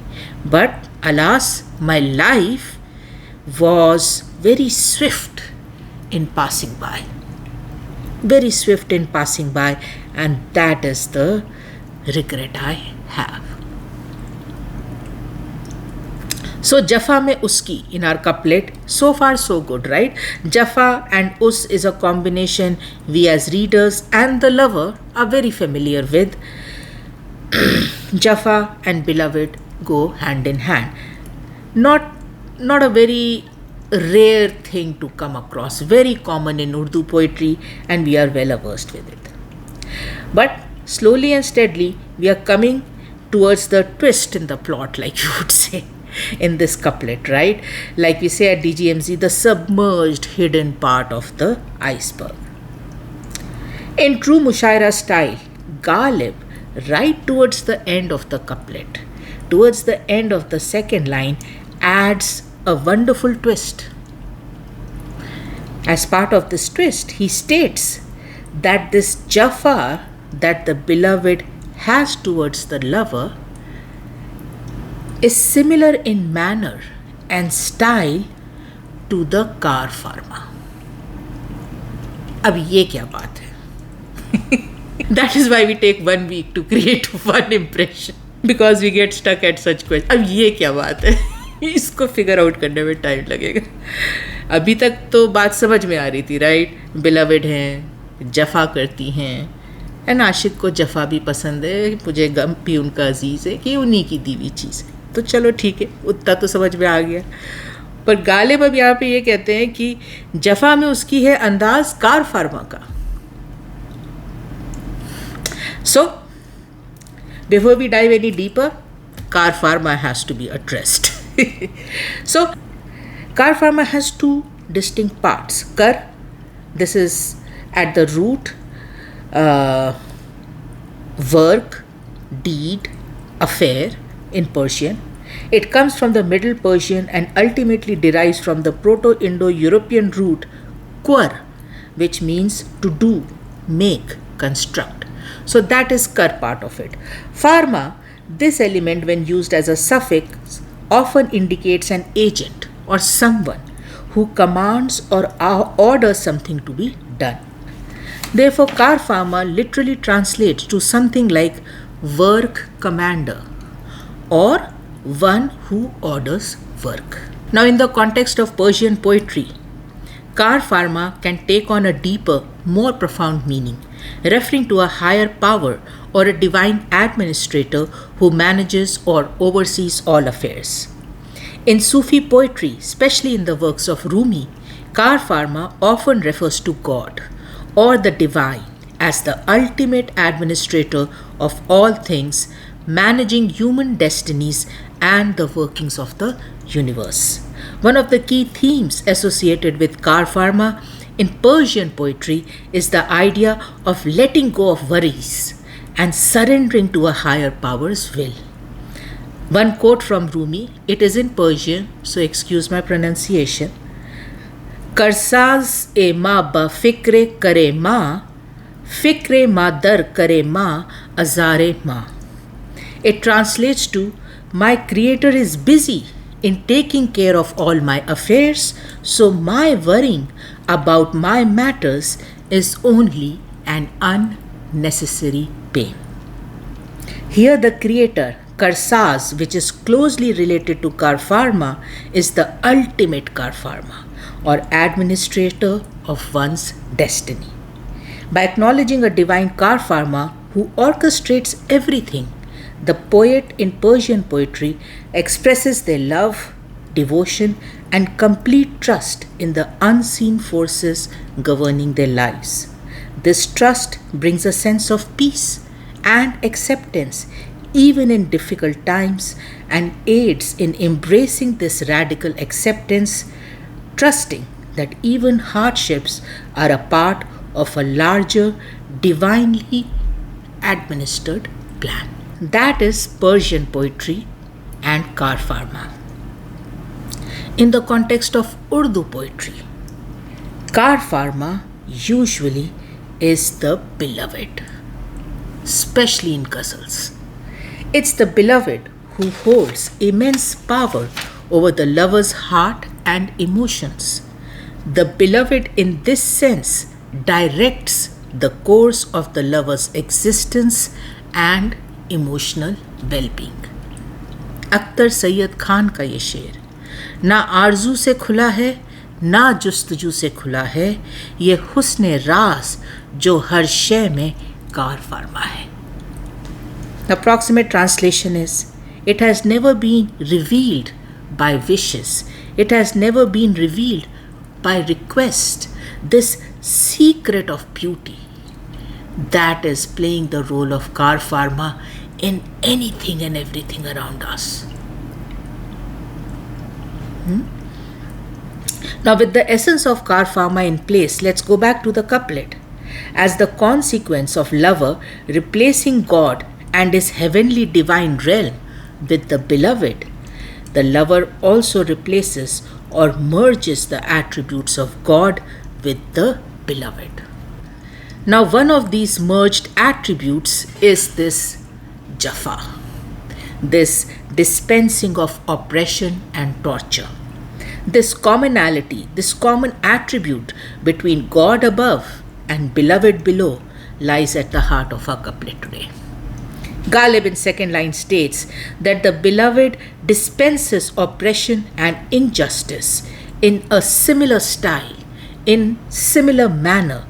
But alas, my life was very swift in passing by. Very swift in passing by, and that is the regret I have. So Jafa mein uski in our couplet, so far so good, right? Jafa and us is a combination we as readers and the lover are very familiar with. Jafa and beloved go hand in hand. Not a very rare thing to come across, very common in Urdu poetry, and we are well versed with it. But slowly and steadily we are coming towards the twist in the plot, like you would say, in this couplet, right? Like we say at DGMZ, the submerged hidden part of the iceberg. In true Mushaira style, Ghalib, right towards the end of the couplet, towards the end of the second line, adds a wonderful twist. As part of this twist, he states that this Jafa that the beloved has towards the lover is similar in manner and style to the car farma. अब ये क्या बात है? That is why we take 1 week to create one impression, because we get stuck at such questions. अब ये क्या बात है? इसको फिगर आउट करने में टाइम लगेगा. अभी तक तो बात समझ में आ रही थी, राइट? बिलवेड हैं, जफ़ा करती हैं, एंड आशिक को जफ़ा भी पसंद है, मुझे गम भी उनका अजीज़ है कि उन्हीं की दी हुई चीज़ है. तो चलो ठीक है, उतना तो समझ में आ गया. पर गालिब अब यहाँ पे ये कहते हैं कि जफ़ा में उसकी है अंदाज कार फार्मा का. So before we dive any deeper, car pharma has to be addressed. So car farma has two distinct parts. Kar, this is at the root, work, deed, affair in Persian. It comes from the Middle Persian and ultimately derives from the Proto-Indo-European root kwar, which means to do, make, construct. So that is kar part of it. Farma, this element when used as a suffix, often indicates an agent or someone who commands or orders something to be done. Therefore, Kar Farmer literally translates to something like work commander or one who orders work. Now, in the context of Persian poetry, Kar Farmer can take on a deeper, more profound meaning, referring to a higher power or a divine administrator who manages or oversees all affairs. In Sufi poetry, especially in the works of Rumi, Kar Farmer often refers to God or the divine as the ultimate administrator of all things, managing human destinies and the workings of the universe. One of the key themes associated with Kar Farmer in Persian poetry is the idea of letting go of worries and surrendering to a higher power's will. One quote from Rumi, it is in Persian, so excuse my pronunciation. Karsaz e ma ba fikre kare ma, fikre ma dar kare ma, azare ma. It translates to, my creator is busy in taking care of all my affairs, so my worrying about my matters is only an unnecessary pain. Here the creator, Karsaz, which is closely related to Kar Farmer, is the ultimate Kar Farmer or administrator of one's destiny. By acknowledging a divine Kar Farmer who orchestrates everything, the poet in Persian poetry expresses their love, devotion, and complete trust in the unseen forces governing their lives. This trust brings a sense of peace and acceptance even in difficult times and aids in embracing this radical acceptance, trusting that even hardships are a part of a larger, divinely administered plan. That is Persian poetry and Kar Farmer. In the context of Urdu poetry, Kar Farmer usually is the beloved, especially in ghazals. It's the beloved who holds immense power over the lover's heart and emotions. The beloved in this sense directs the course of the lover's existence and emotional well-being. Akhtar Syed Khan का ये शेर, ना आरजू से खुला है ना जुस्तजू से खुला है, ये हुस्न राज जो हर शय में कार फरमा है. The approximate translation is, it has never been revealed by wishes, it has never been revealed by request, this secret of beauty that is playing the role of Kar Farmer in anything and everything around us. Now, with the essence of Kar Farmer in place, let's go back to the couplet. As the consequence of lover replacing God and his heavenly divine realm with the beloved, the lover also replaces or merges the attributes of God with the beloved. Now, one of these merged attributes is this Jafa, this dispensing of oppression and torture. This commonality, this common attribute between God above and beloved below lies at the heart of our couplet today. Ghalib in second line states that the beloved dispenses oppression and injustice in a similar style, in similar manner,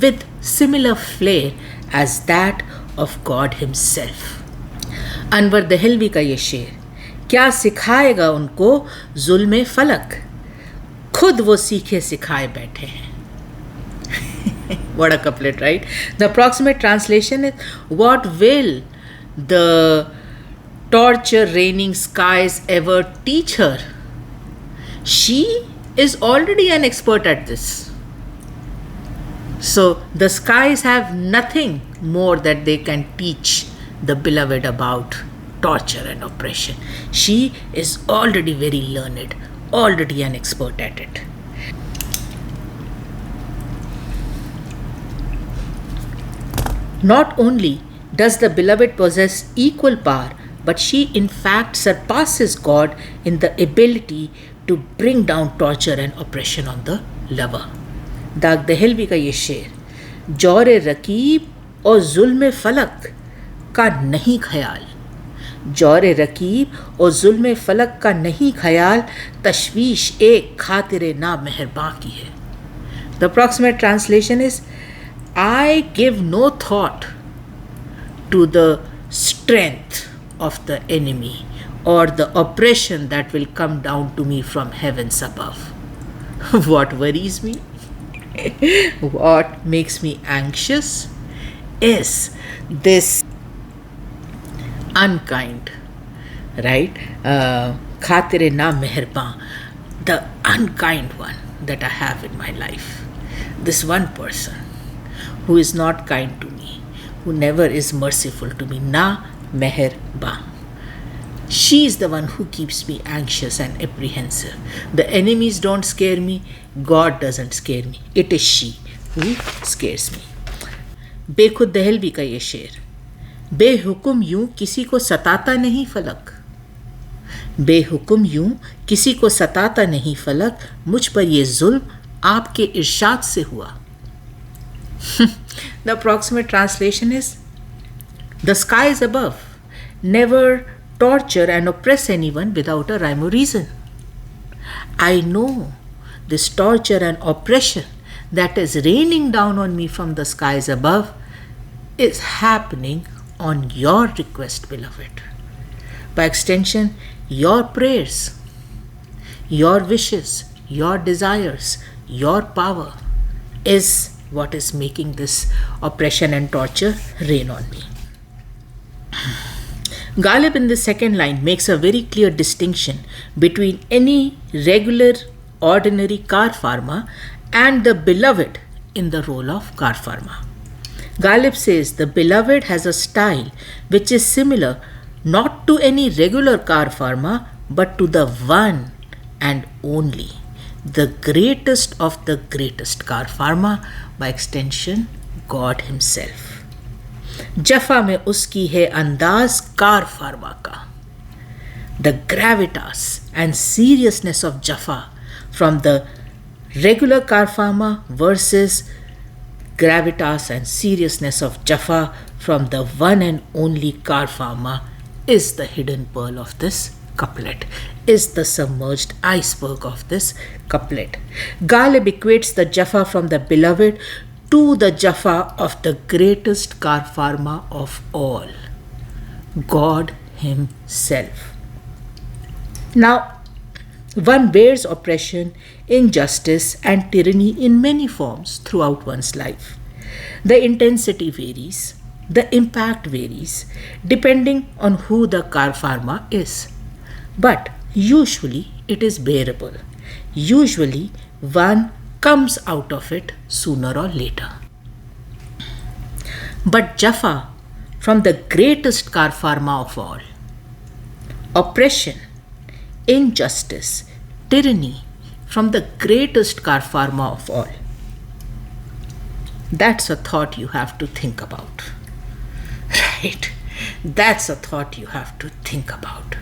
with similar flair as that of God himself. Anwar Dehelvi का ये शेर, क्या सिखाएगा उनको जुल्म फलक, खुद वो सीखे सिखाए बैठे हैं. What a couplet, right? The approximate translation is, what will the torture raining skies ever teach her? She is already an expert at this. So the skies have nothing more that they can teach the beloved about torture and oppression. She is already very learned, already an expert at it. Not only does the beloved possess equal power, but she in fact surpasses God in the ability to bring down torture and oppression on the lover. दाग दहलवी का ये शेर, जौरे रकीब और जुल्म फलक का नहीं ख्याल, जौरे रकीब और जुल्म फलक का नहीं ख्याल, तशवीश एक खातिर ना मेहरबां की है. The approximate translation is, I give no thought to the strength of the enemy or the oppression that will come down to me from heavens above. What worries me, what makes me anxious is this unkind, right? Khatir na meherban, the unkind one that I have in my life. This one person who is not kind to me, who never is merciful to me, na meherban. She is the one who keeps me anxious and apprehensive. The enemies don't scare me, God doesn't scare me. It is she who scares me. बेखुद Dehlvi का ये शेर, बेहुकुम यूं किसी को सताता नहीं फलक, बेहुकुम यूं किसी को सताता नहीं फलक, मुझ पर ये जुल्म आपके इरशाद से हुआ. The approximate translation is, the skies above never torture and oppress anyone without a rhyme or reason. I know this torture and oppression that is raining down on me from the skies above is happening on your request, beloved. By extension, your prayers, your wishes, your desires, your power is what is making this oppression and torture rain on me. Ghalib in the second line makes a very clear distinction between any regular, ordinary car farmer and the beloved in the role of car farmer. Ghalib says the beloved has a style which is similar not to any regular car farmer but to the one and only, the greatest of the greatest car farmer, by extension, God Himself. जफा में उसकी है अंदाज car pharma का. The gravitas and seriousness of Jaffa from the regular car farmer versus gravitas and seriousness of Jaffa from the one and only car farmer is the hidden pearl of this couplet, is the submerged iceberg of this couplet. Ghalib equates the Jaffa from the beloved to the Jaffa of the greatest car farmer of all, God Himself. Now, one bears oppression, injustice, and tyranny in many forms throughout one's life. The intensity varies, the impact varies, depending on who the car farmer is. But usually it is bearable. Usually one comes out of it sooner or later. But Jaffa from the greatest car farmer of all, oppression, injustice, tyranny from the greatest car farmer of all, that's a thought you have to think about. Right? That's a thought you have to think about.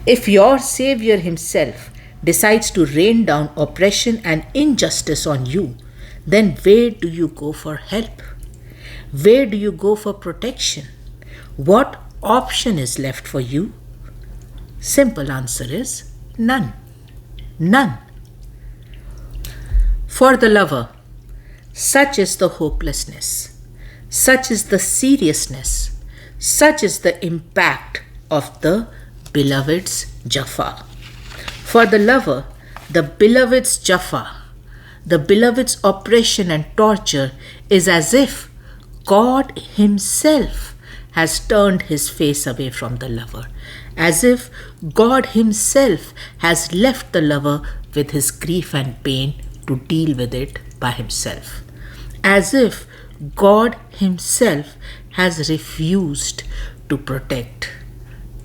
If your Savior Himself decides to rain down oppression and injustice on you, then where do you go for help? Where do you go for protection? What option is left for you? Simple answer is none. None. For the lover, such is the hopelessness, such is the seriousness, such is the impact of the beloved's Jaffa. For the lover, the beloved's Jaffa, the beloved's oppression and torture is as if God Himself has turned His face away from the lover, as if God Himself has left the lover with his grief and pain to deal with it by himself, as if God Himself has refused to protect,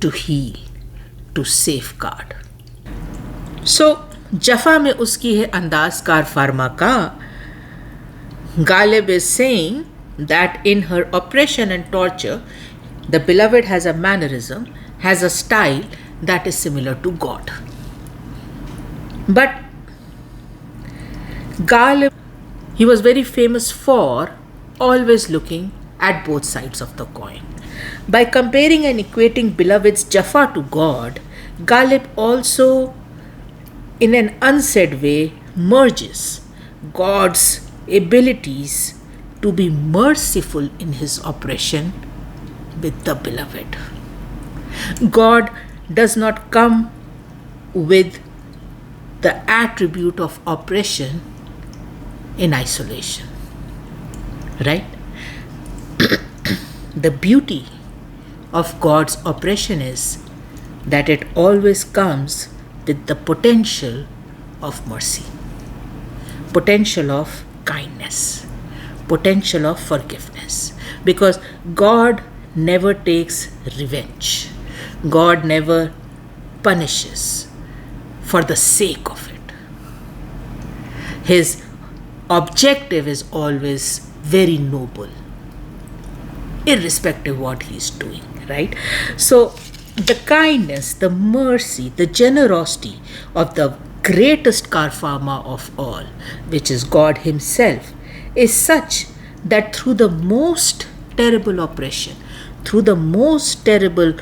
to heal, to safeguard. So, Jaffa में उसकी है अंदाज car pharma का. Ghalib is saying that in her oppression and torture, the beloved has a mannerism, has a style that is similar to God. But Ghalib, he was very famous for always looking at both sides of the coin. By comparing and equating beloved's Jafa to God, Ghalib also, in an unsaid way, merges God's abilities to be merciful in his oppression with the beloved. God does not come with the attribute of oppression in isolation, right? The beauty of God's oppression is that it always comes with the potential of mercy, potential of kindness, potential of forgiveness. Because God never takes revenge, God never punishes for the sake of it. His objective is always very noble, irrespective of what he's doing, right? So the kindness, the mercy, the generosity of the greatest karfama of all, which is God himself, is such that through the most terrible oppression, through the most terrible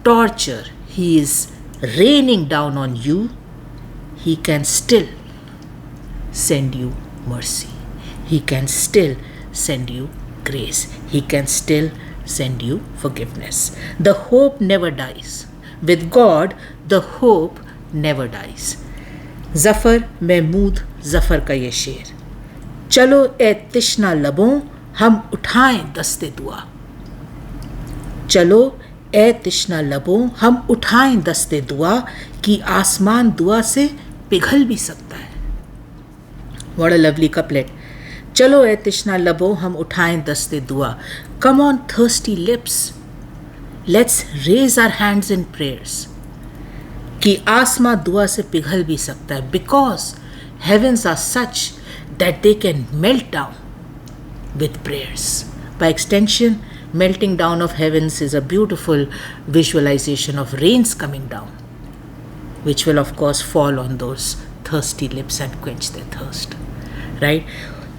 torture he is raining down on you, he can still send you mercy. He can still send you grace. He can still send you forgiveness. The hope never dies. With God, the hope never dies. Zafar Mahmud Zafar का ये शेर, चलो ए तिश्ना लबों हम उठाएं दस्ते दुआ, चलो ए तिश्ना लबों हम उठाएं दस्ते दुआ कि आसमान दुआ से पिघल भी सकता है. What a lovely couplet. चलो ए तिश्ना लबों हम उठाएं दस्ते दुआ. Come on thirsty lips, let's raise our hands in prayers. कि आसमां दुआ से पिघल भी सकता है. Because heavens are such that they can melt down with prayers. By extension, melting down of heavens is a beautiful visualization of rains coming down, which will of course fall on those thirsty lips and quench their thirst, right?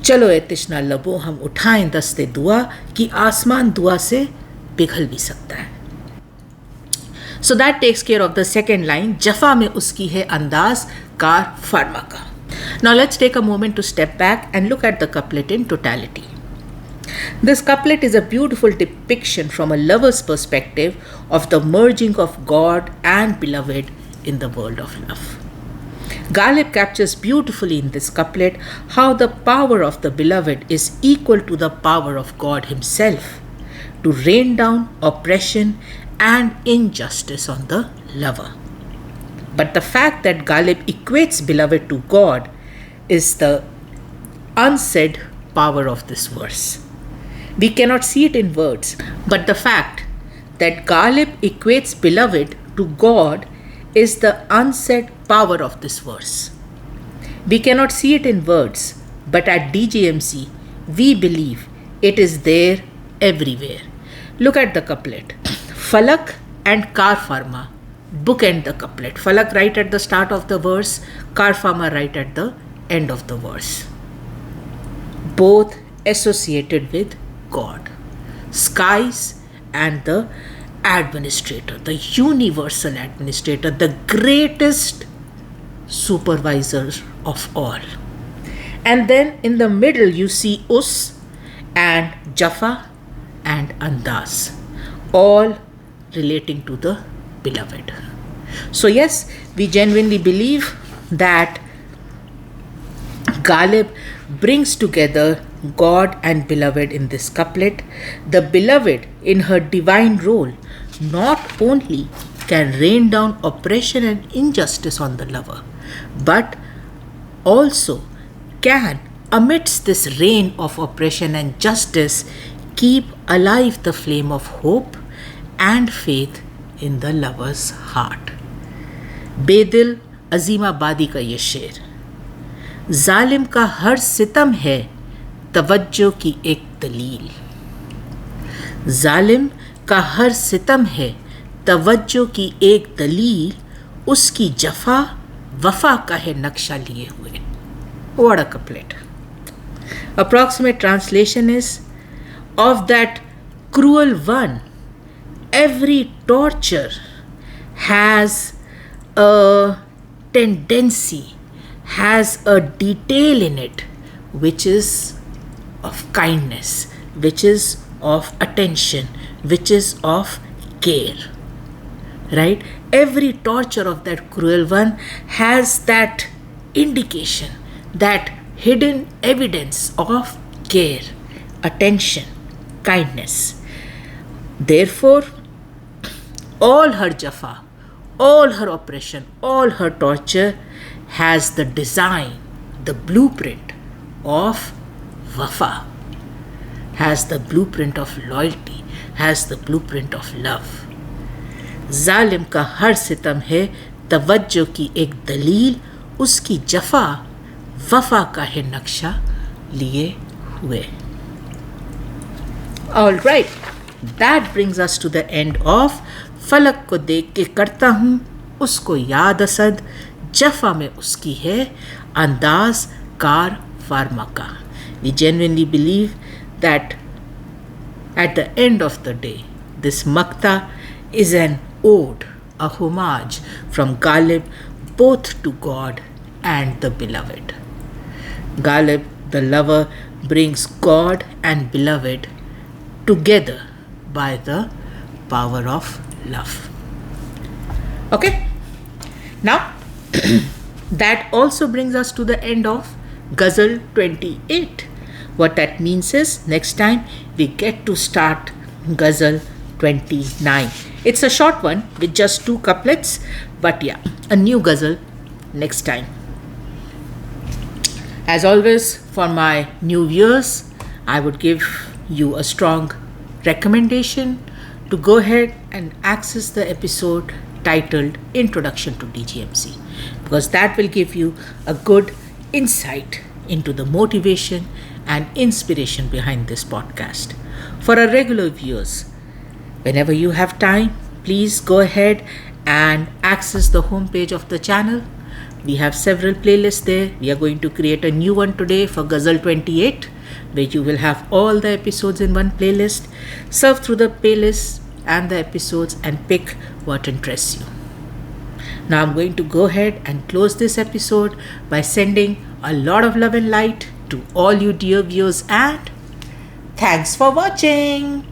चलो ए तिश्ना लबों हम उठाएं दस्ते दुआ कि आसमान दुआ से पिघल भी सकता है. So that takes care of the second line, जफा में उसकी है अंदाज कार फरमा का. Now let's take a moment to step back and look at the couplet in totality. This couplet is a beautiful depiction from a lover's perspective of the merging of God and beloved in the world of love. Ghalib captures beautifully in this couplet how the power of the beloved is equal to the power of God himself to rain down oppression and injustice on the lover. But the fact that Ghalib equates beloved to God is the unsaid power of this verse. We cannot see it in words, but the fact that Ghalib equates beloved to God is the unsaid power of this verse. We cannot see it in words, but at DJMC, we believe it is there everywhere. Look at the couplet. Falak and Kar Farma bookend the couplet. Falak right at the start of the verse, Kar Farma right at the end of the verse. Both associated with God. Skies and the administrator, the universal administrator, the greatest supervisor of all. And then in the middle you see Us and Jafa and Andaz, all relating to the beloved. So yes, we genuinely believe that Ghalib brings together God and beloved in this couplet. The beloved in her divine role not only can rain down oppression and injustice on the lover, but also can, amidst this rain of oppression and justice, keep alive the flame of hope and faith in the lover's heart. बेदिल Azimabadi का ये शेर, जालिम का हर सितम है तवज्जो की एक दलील. जालिम का हर सितम है तवज्जो की एक दलील, उसकी जफा वफा का है नक्शा लिए हुए. What a couplet. Approximate translation is, of that cruel one, every torture has a tendency, has a detail in it, which is of kindness, which is of attention, which is of care. Right? Every torture of that cruel one has that indication, that hidden evidence of care, attention, kindness. Therefore, all her jafa, all her oppression, all her torture has the design, the blueprint of wafa, has the blueprint of loyalty, has the blueprint of love. जालिम का हर सितम है तवज्जो की एक दलील, उसकी जफा वफा का है नक्शा लिए हुए. All right, that brings us to the end of फलक को देख के करता हूँ उसको याद असद, जफा में उसकी है अंदाज कार फार्मा का. We genuinely believe that at the end of the day, this Maqta is an ode, a homage from Ghalib both to God and the beloved. Ghalib, the lover, brings God and beloved together by the power of love. Okay? Now, that also brings us to the end of Ghazal 28. What that means is, next time we get to start Ghazal 29. It's a short one with just 2 couplets, but yeah, a new Ghazal next time. As always, for my new viewers, I would give you a strong recommendation to go ahead and access the episode titled Introduction to DGMC, because that will give you a good insight into the motivation and inspiration behind this podcast. For our regular viewers, whenever you have time, please go ahead and access the homepage of the channel. We have several playlists there. We are going to create a new one today for Ghazal 28, where you will have all the episodes in one playlist. Surf through the playlists and the episodes and pick what interests you. Now I'm going to go ahead and close this episode by sending a lot of love and light to all you dear viewers, and thanks for watching.